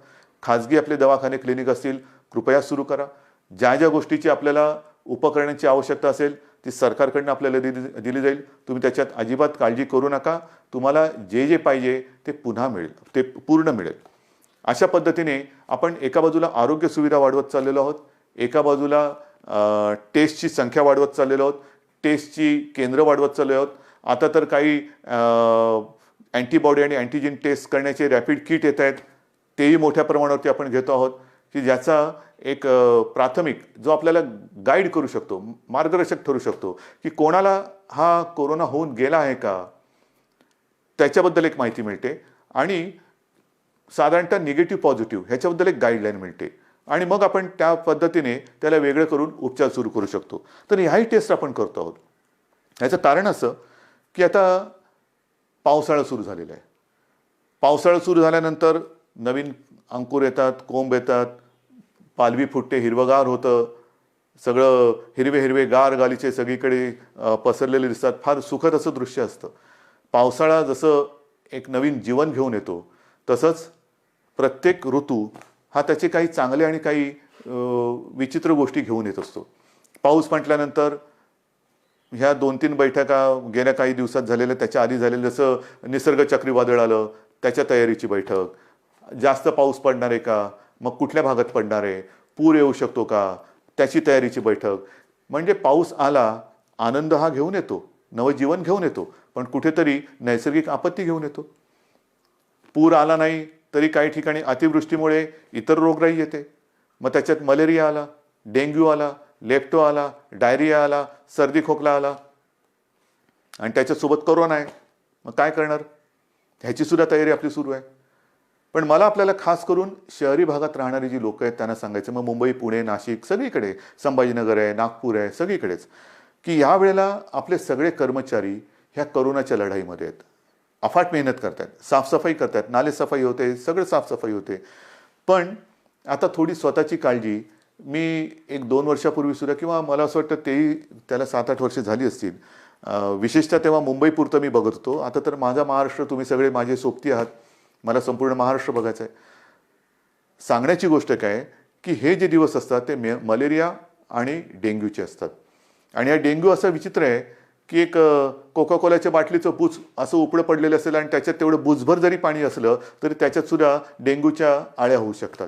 खाजगी आपले दवाखाने क्लिनिक असतील कृपया सुरू करा. ज्या ज्या गोष्टीची आपल्याला उपकरणांची आवश्यकता असेल ती सरकारकडनं आपल्याला दिली जाईल. तुम्ही त्याच्यात अजिबात काळजी करू नका. तुम्हाला जे जे पाहिजे ते पुन्हा मिळेल, ते पूर्ण मिळेल. अशा पद्धतीने आपण एका बाजूला आरोग्य सुविधा वाढवत चाललेलो आहोत, एका बाजूला टेस्टची संख्या वाढवत चाललेलो आहोत, टेस्टची केंद्र वाढवत चाललेलो आहोत. आता तर काही अँटीबॉडी आणि अँटीजेन टेस्ट करण्याचे रॅपिड किट येत आहेत, तेही मोठ्या प्रमाणावरती आपण घेतो आहोत की ज्याचा एक प्राथमिक जो आपल्याला गाईड करू शकतो, मार्गदर्शक ठरू शकतो की कोणाला हा कोरोना होऊन गेला आहे का, त्याच्याबद्दल एक माहिती मिळते आणि साधारणतः निगेटिव्ह पॉझिटिव्ह ह्याच्याबद्दल एक गाईडलाईन मिळते आणि मग आपण त्या पद्धतीने त्याला वेगळं करून उपचार सुरू करू शकतो. तर ह्याही टेस्ट आपण करतो आहोत. ह्याचं कारण असं की आता पावसाळा सुरू झालेला आहे. पावसाळा सुरू झाल्यानंतर नवीन अंकुर येतात, कोंब येतात, पालवी फुटते, हिरवगार होतं, सगळं हिरवे हिरवे गार गालीचे सगळीकडे पसरलेले दिसतात. फार सुखद असं दृश्य असतं. पावसाळा जसं एक नवीन जीवन घेऊन येतो तसंच प्रत्येक ऋतू हा त्याचे काही चांगले आणि काही विचित्र गोष्टी घेऊन येत असतो. पाऊस म्हटल्यानंतर ह्या 2-3 बैठका गेल्या काही दिवसात झालेल्या, त्याच्या आधी झालेलं, जसं निसर्ग चक्रीवादळ आलं त्याच्या तयारीची बैठक, जास्त पाऊस पडणार आहे का, मग कुठल्या भागात पडणार आहे, पूर येऊ शकतो का, त्याची तयारीची बैठक. म्हणजे पाऊस आला, आनंद हा घेऊन येतो, नवजीवन घेऊन येतो, पण कुठेतरी नैसर्गिक आपत्ती घेऊन येतो. पूर आला नाही तरी काही ठिकाणी अतिवृष्टीमुळे इतर रोगराई येते. मग त्याच्यात मलेरिया आला, डेंग्यू आला, लेप्टो आला, डायरिया आला, सर्दी खोकला आला आणि त्याच्यासोबत कोरोना आहे. मग काय करणार, ह्याची सुद्धा तयारी आपली सुरू आहे. पण मला आपल्याला खास करून शहरी भागात राहणारी जी लोक आहेत त्यांना सांगायचं, मग मुंबई, पुणे, नाशिक सगळीकडे, संभाजीनगर आहे, नागपूर आहे, सगळीकडेच, की या वेळेला आपले सगळे कर्मचारी ह्या कोरोनाच्या लढाईमध्ये आहेत. अफाट मेहनत करतात, साफसफाई करतात, नालेसफाई होते, सगळं साफसफाई होते. पण आता थोडी स्वतःची काळजी मी 1-2 वर्षापूर्वी सुद्धा, किंवा मला असं वाटतं तेही त्याला 7-8 वर्षे झाली असतील, विशेषतः तेव्हा मुंबईपुरतं मी बघत होतो. आता तर माझा महाराष्ट्र, तुम्ही सगळे माझे सोबती आहात, मला संपूर्ण महाराष्ट्र बघायचं आहे. सांगण्याची गोष्ट काय की हे जे दिवस असतात ते मलेरिया आणि डेंग्यूचे असतात. आणि हा डेंग्यू असा विचित्र आहे की एक कोका कोलाच्या बाटलीचं बुच असं उपडं पडलेलं असेल आणि त्याच्यात तेवढं बुचभर जरी पाणी असलं तरी त्याच्यात सुद्धा डेंग्यूच्या आळ्या होऊ शकतात.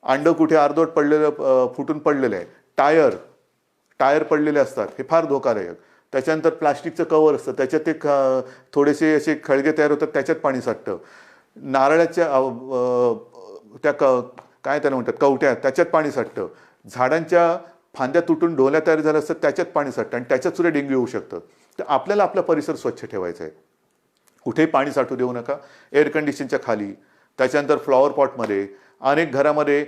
अंड कुठे अर्धवट पडलेलं, फुटून पडलेलं आहे, टायर पडलेले असतात, हे फार धोकादायक. त्याच्यानंतर प्लास्टिकचं कवर असतं, त्याच्यात ते थोडेसे असे खळगे तयार होतात, त्याच्यात पाणी साठतं. नारळाच्या त्या काय त्याला म्हणतात, कवट्या, त्याच्यात पाणी साठतं. झाडांच्या फांद्या तुटून ढोल्या तयार झाल्या असतात, त्याच्यात पाणी साठतं आणि त्याच्यात सुद्धा डेंग्यू होऊ शकतं. तर आपल्याला आपला परिसर स्वच्छ ठेवायचा आहे. कुठेही पाणी साठू देऊ नका. एअर कंडिशनच्या खाली, त्याच्यानंतर फ्लॉवर पॉटमध्ये, अनेक घरामध्ये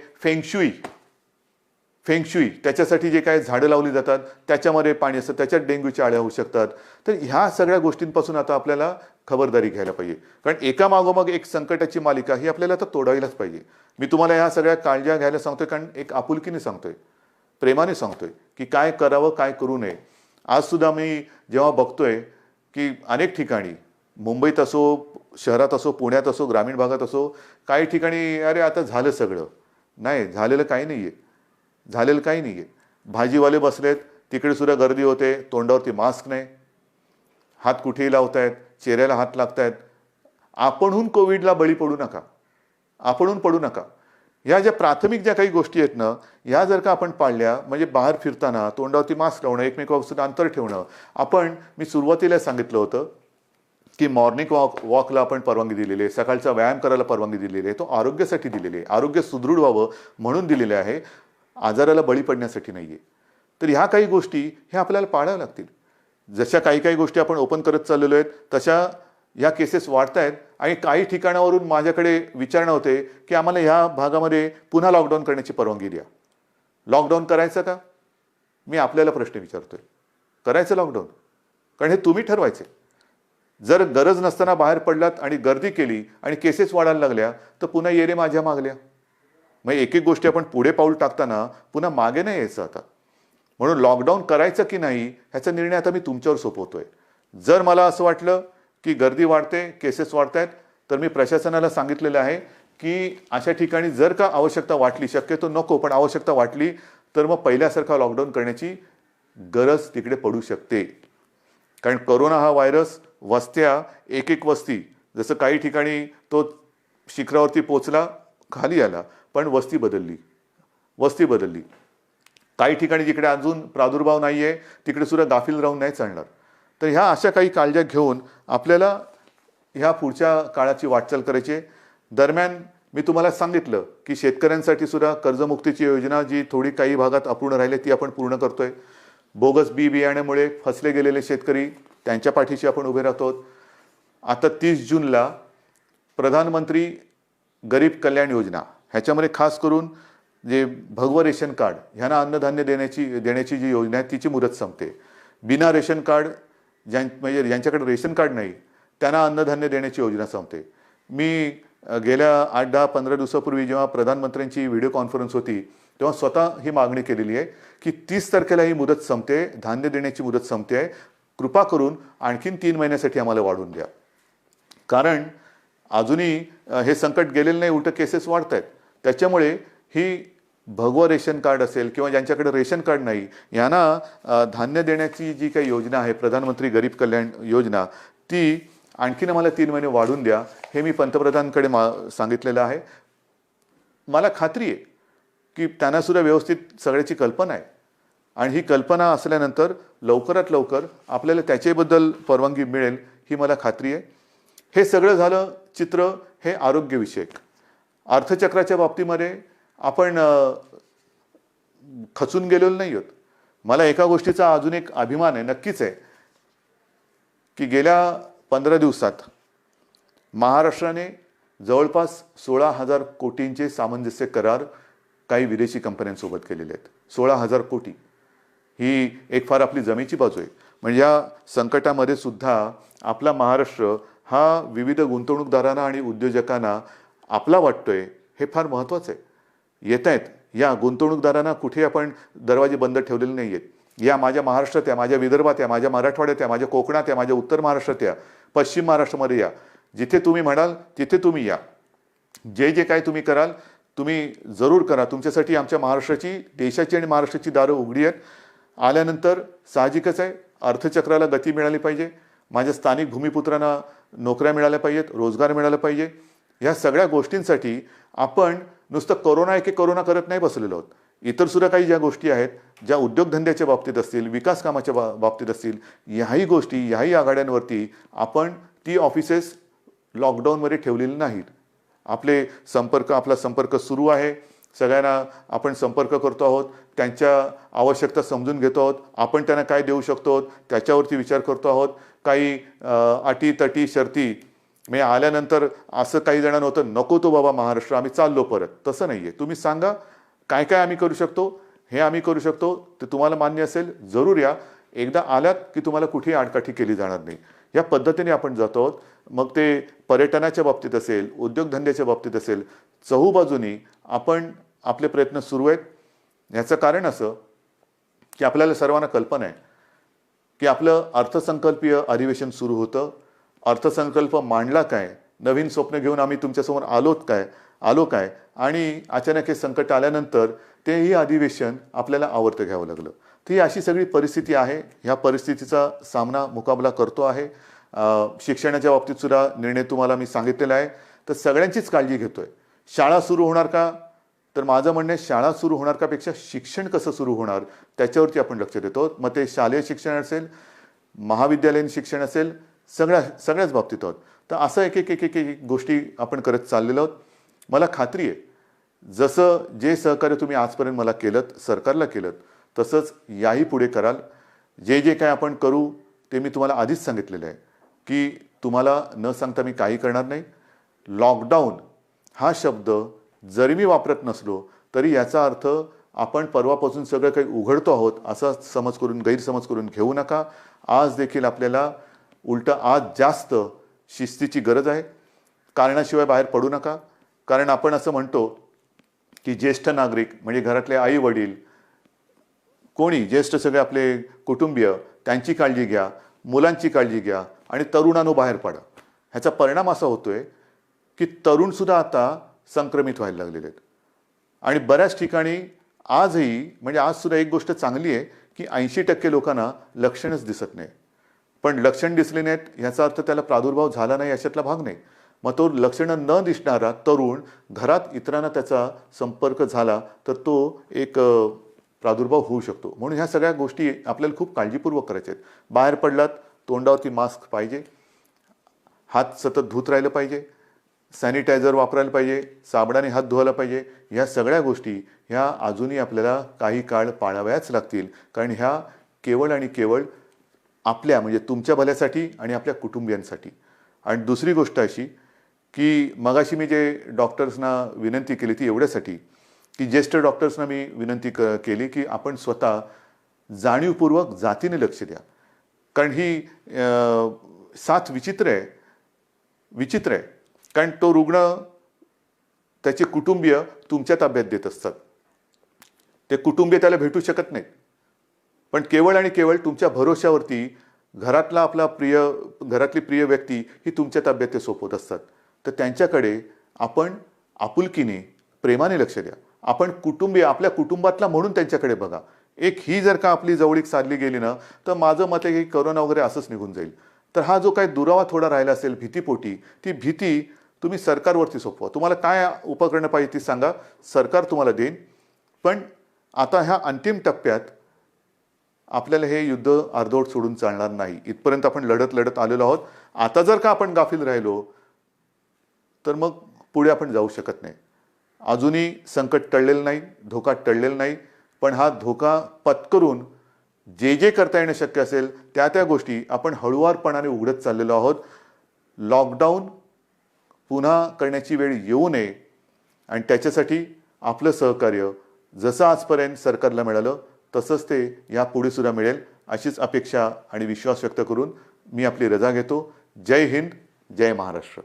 फेंगशुई त्याच्यासाठी जे काही झाडं लावली जातात त्याच्यामध्ये पाणी असतं, त्याच्यात डेंग्यूच्या आळ्या होऊ शकतात. तर ह्या सगळ्या गोष्टींपासून आता आपल्याला खबरदारी घ्यायला पाहिजे. कारण एका मागोमाग एक संकटाची मालिका ही आपल्याला आता तोडायलाच पाहिजे. मी तुम्हाला ह्या सगळ्या काळज्या घ्यायला सांगतोय कारण एक आपुलकीने सांगतोय, प्रेमाने सांगतोय की काय करावं, काय करू नये. आज सुद्धा मी जेव्हा बघतोय की अनेक ठिकाणी, मुंबईत असो, शहरात असो, पुण्यात असो, ग्रामीण भागात असो, काही ठिकाणी अरे आता झालं सगळं. नाही, झालेलं काही नाहीये, झालेलं काही नाहीये. भाजीवाले बसलेत, तिकडे सुद्धा गर्दी होते, तोंडावरती मास्क नाही, हात कुठेही लावतायत, चेहऱ्याला हात लागतायत. आपणहून कोविडला बळी पडू नका, आपणहून पडू नका. ह्या ज्या प्राथमिक ज्या काही गोष्टी आहेत ना, ह्या जर का आपण पाळल्या, म्हणजे बाहेर फिरताना तोंडावरती मास्क लावणं, एकमेकांपासून अंतर ठेवणं. मी सुरुवातीला सांगितलं होतं की मॉर्निंग वॉकला आपण परवानगी दिलेली आहे, सकाळचा व्यायाम करायला परवानगी दिलेली आहे. तो आरोग्यासाठी दिलेली आहे, आरोग्य सुदृढ व्हावं म्हणून दिलेले आहे, आजाराला बळी पडण्यासाठी नाही आहे. तर ह्या काही गोष्टी ह्या आपल्याला पाळाव्या लागतील. जशा काही गोष्टी आपण ओपन करत चाललेलो आहेत तशा ह्या केसेस वाढत आहेत आणि काही ठिकाणावरून माझ्याकडे विचारणं होते की आम्हाला ह्या भागामध्ये पुन्हा लॉकडाऊन करण्याची परवानगी द्या. लॉकडाऊन करायचं का? मी आपल्याला प्रश्न विचारतोय, करायचं लॉकडाऊन? कारण हे तुम्ही ठरवायचे. जर गरज नसताना बाहेर पडलात आणि गर्दी केली आणि केसेस वाढायला लागल्या तर पुन्हा ये रे माझ्या मागल्या. मग एक एक गोष्टी आपण पुढे पाऊल टाकताना पुन्हा मागे नाही यायचं आता. म्हणून लॉकडाऊन करायचं की नाही ह्याचा निर्णय आता मी तुमच्यावर सोपवतोय. जर मला असं वाटलं की गर्दी वाढते, केसेस वाढत आहेत, तर मी प्रशासनाला सांगितलेलं आहे की अशा ठिकाणी जर का आवश्यकता वाटली, शक्यतो नको पण आवश्यकता वाटली तर मग पहिल्यासारखा लॉकडाऊन करण्याची गरज तिकडे पडू शकते. कारण कोरोना हा व्हायरस वस्त्या, एक एक वस्ती, जसं काही ठिकाणी तो शिखरावरती पोचला, खाली आला, पण वस्ती बदलली. काही ठिकाणी जिकडे अजून प्रादुर्भाव नाही आहे तिकडे सुद्धा गाफील राहून नाही चालणार. तर ह्या अशा काही काळज्या घेऊन आपल्याला ह्या पुढच्या काळाची वाटचाल करायची आहे. दरम्यान मी तुम्हाला सांगितलं की शेतकऱ्यांसाठी सुद्धा कर्जमुक्तीची योजना जी थोडी काही भागात अपूर्ण राहिली ती आपण पूर्ण करतोय. बोगस बियाण्यामुळे फसले गेलेले शेतकरी त्यांच्या पाठीशी आपण उभे राहतो. आता 30 जूनला प्रधानमंत्री गरीब कल्याण योजना ह्याच्यामध्ये खास करून जे भगवं रेशन कार्ड ह्यांना अन्नधान्य देण्याची जी योजना आहे तिची मुदत संपते. बिना रेशन कार्ड म्हणजे ज्यांच्याकडे रेशन कार्ड नाही त्यांना अन्नधान्य देण्याची योजना संपते. मी गेल्या 8-10-15 दिवसापूर्वी जेव्हा प्रधानमंत्र्यांची व्हिडिओ कॉन्फरन्स होती तेव्हा स्वतः ही मागणी केलेली आहे की 30 तारखेला ही मुदत संपते, धान्य देण्याची मुदत संपते आहे, कृपा करून आणखीन 3 महिन्यासाठी आम्हाला वाढवून द्या. कारण अजूनही हे संकट गेलेलं नाही, उलट केसेस वाढत आहेत. त्याच्यामुळे ही भगवं रेशन कार्ड असेल किंवा ज्यांच्याकडे रेशन कार्ड नाही यांना धान्य देण्याची जी काही योजना आहे प्रधानमंत्री गरीब कल्याण योजना ती आणखीन आम्हाला 3 महिने वाढवून द्या हे मी पंतप्रधानांकडे सांगितलेलं आहे. मला खात्री आहे की त्यांना सुद्धा व्यवस्थित सगळ्याची कल्पना आहे आणि ही कल्पना असल्यानंतर लवकरात लवकर आपल्याला त्याच्याबद्दल परवानगी मिळेल ही मला खात्री आहे. हे सगळं झालं चित्र हे आरोग्यविषयक. अर्थचक्राच्या बाबतीमध्ये आपण खचून गेलेलो नाही आहोत. मला एका गोष्टीचा अजून एक अभिमान आहे, नक्कीच आहे, की गेल्या 15 दिवसात महाराष्ट्राने जवळपास 16,000 कोटींचे सामंजस्य करार काही विदेशी कंपन्यांसोबत केलेले आहेत. 16,000 कोटी ही एक फार आपली जमेची बाजू आहे. म्हणजे या संकटामध्ये सुद्धा आपला महाराष्ट्र हा विविध गुंतवणूकदारांना आणि उद्योजकांना आपला वाटतोय हे फार महत्त्वाचं आहे. येत आहेत या गुंतवणूकदारांना कुठे आपण दरवाजे बंद ठेवलेले नाही आहेत. या माझ्या महाराष्ट्रात या, माझ्या विदर्भात या, माझ्या मराठवाड्यात या, माझ्या कोकणात या, माझ्या उत्तर महाराष्ट्रात या, पश्चिम महाराष्ट्रामध्ये या, जिथे तुम्ही म्हणाल तिथे तुम्ही या. जे जे काय तुम्ही कराल तुम्ही जरूर करा. तुमच्यासाठी आमच्या महाराष्ट्राची, देशाची आणि महाराष्ट्राची दारं उघडी आहेत. आल्यानंतर साहजिकच आहे अर्थचक्राला गती मिळाली पाहिजे, माझ्या स्थानिक भूमिपुत्रांना नोकऱ्या मिळाल्या पाहिजेत, रोजगार मिळाला पाहिजे. ह्या सगळ्या गोष्टींसाठी आपण नुसतं कोरोना एके कोरोना करत नाही बसलेलो आहोत. इतर सुद्धा काही ज्या गोष्टी आहेत, ज्या उद्योगधंद्याच्या बाबतीत असतील, विकास कामाच्या बाबतीत असतील, ह्याही गोष्टी, ह्याही आघाड्यांवरती आपण ती ऑफिसेस लॉकडाऊनमध्ये ठेवलेली नाहीत. आपला संपर्क सुरू आहे. सगळ्यांना आपण संपर्क करतो आहोत, त्यांच्या आवश्यकता समजून घेतो आहोत, आपण त्यांना काय देऊ शकतो त्याच्यावरती विचार करतो आहोत. काही अटी तटी शर्ती मी आल्यानंतर असं काही जणांना होतं नको तो बाबा महाराष्ट्र आम्ही चाललो परत, तसं नाही आहे. तुम्ही सांगा काय काय आम्ही करू शकतो, हे आम्ही करू शकतो, ते तुम्हाला मान्य असेल जरूर या. एकदा आलात की तुम्हाला कुठेही आडकाठी केली जाणार नाही. या पद्धतीने आपण जातो आहोत. मग ते पर्यटनाच्या बाबतीत असेल, उद्योगधंद्याच्या बाबतीत असेल, चहूबाजूनी आपण आपले प्रयत्न सुरू आहेत. याचं कारण असं की आपल्याला सर्वांना कल्पना आहे की आपलं अर्थसंकल्पीय अधिवेशन सुरू होतं. अर्थसंकल्प मांडला काय, नवीन स्वप्न घेऊन आम्ही तुमच्यासमोर आलो काय आणि अचानक हे संकट आल्यानंतर तेही अधिवेशन आपल्याला आवर्त घ्यावं लागलं. तर ही अशी सगळी परिस्थिती आहे. ह्या परिस्थितीचा मुकाबला करतो आहे. शिक्षणाच्या बाबतीत सुद्धा निर्णय तुम्हाला मी सांगितलेला आहे. तर सगळ्यांचीच काळजी घेतोय. शाळा सुरू होणार का, तर माझं म्हणणं आहे शाळा सुरू होणार का पेक्षा शिक्षण कसं सुरू होणार त्याच्यावरती आपण लक्ष देतो. मग ते शालेय शिक्षण असेल, महाविद्यालयीन शिक्षण असेल, सगळ्याच बाबतीत आहोत. तर असं एक एक एक एक एक गोष्टी आपण करत चाललेलो आहोत. मला खात्री आहे जसं जे सहकार्य तुम्ही आजपर्यंत मला केलं, सरकारला केलं, तसंच याही पुढे कराल. जे जे काय आपण करू ते मी तुम्हाला आधीच सांगितलेलं आहे की तुम्हाला न सांगता मी काही करणार नाही. लॉकडाऊन हा शब्द जरी मी वापरत नसलो तरी याचा अर्थ आपण परवापासून सगळं काही उघडतो आहोत असा गैरसमज करून घेऊ नका. आज देखील आपल्याला उलटं आज जास्त शिस्तीची गरज आहे. कारणाशिवाय बाहेर पडू नका. कारण आपण असं म्हणतो की ज्येष्ठ नागरिक म्हणजे घरातले आई वडील कोणी ज्येष्ठ सगळे आपले कुटुंबीय त्यांची काळजी घ्या, मुलांची काळजी घ्या आणि तरुणांनो बाहेर पडा. ह्याचा परिणाम असा होतोय की तरुणसुद्धा आता संक्रमित व्हायला लागलेले आहेत. आणि बऱ्याच ठिकाणी आजही म्हणजे आजसुद्धा एक गोष्ट चांगली आहे की 80% लोकांना लक्षणच दिसत नाही. पण लक्षण दिसले नाहीत याचा अर्थ त्याला प्रादुर्भाव झाला नाही याच्यातला भाग नाही. मग तो लक्षणं न दिसणारा तरुण घरात इतरांना त्याचा संपर्क झाला तर तो एक प्रादुर्भाव होऊ शकतो. म्हणून ह्या सगळ्या गोष्टी आपल्याला खूप काळजीपूर्वक करायच्या आहेत. बाहेर पडलात तोंडावरती मास्क पाहिजे, हात सतत धुत राहिलं पाहिजे, सॅनिटायझर वापरायला पाहिजे, साबणाने हात धुवायला पाहिजे. ह्या सगळ्या गोष्टी ह्या अजूनही आपल्याला काही काळ पाळाव्याच लागतील. कारण ह्या केवळ आणि केवळ आपल्या म्हणजे तुमच्या भल्यासाठी आणि आपल्या कुटुंबियांसाठी. आणि दुसरी गोष्ट अशी की मगाशी मी जे डॉक्टर्सना विनंती केली ती एवढ्यासाठी की ज्येष्ठ डॉक्टर्सना मी विनंती केली की आपण स्वतः जाणीवपूर्वक जातीने लक्ष द्या. कारण ही साथ विचित्र आहे. कारण तो रुग्ण त्याचे कुटुंबीय तुमच्या ताब्यात देत असतात. ते कुटुंबीय त्याला भेटू शकत नाहीत. पण केवळ आणि केवळ तुमच्या भरोश्यावरती घरातली प्रिय व्यक्ती ही तुमच्या ताब्यात ते सोपवत असतात. तर त्यांच्याकडे आपण आपुलकीने प्रेमाने लक्ष द्या. आपण आपल्या कुटुंबातला म्हणून त्यांच्याकडे बघा. ही जर का आपली जवळीक साधली गेली ना तर माझं मत आहे की करोना वगैरे असंच निघून जाईल. तर हा जो काही दुरावा थोडा राहिला असेल भीतीपोटी ती भीती तुम्ही सरकारवरती सोपवा. तुम्हाला काय उपकरणं पाहिजे ती सांगा, सरकार तुम्हाला देईन. पण आता ह्या अंतिम टप्प्यात आपल्याला हे युद्ध अर्धवट सोडून चालणार नाही. इथपर्यंत आपण लढत आलेलो आहोत. आता जर का आपण गाफील राहिलो तर मग पुढे आपण जाऊ शकत नाही. अजूनही संकट टळलेलं नाही, धोका टळलेला नाही. पण हा धोका पत्करून जे करता येणं शक्य असेल त्या गोष्टी आपण हळुवारपणाने उघडत चाललेलो आहोत. लॉकडाऊन पुन्हा करण्याची वेळ येऊ नये आणि त्याच्यासाठी आपलं सहकार्य जसं आजपर्यंत सरकारला मिळालं तसंच ते यापुढे सुद्धा मिळेल अशीच अपेक्षा आणि विश्वास व्यक्त करून मी आपली रजा घेतो. जय हिंद, जय महाराष्ट्र.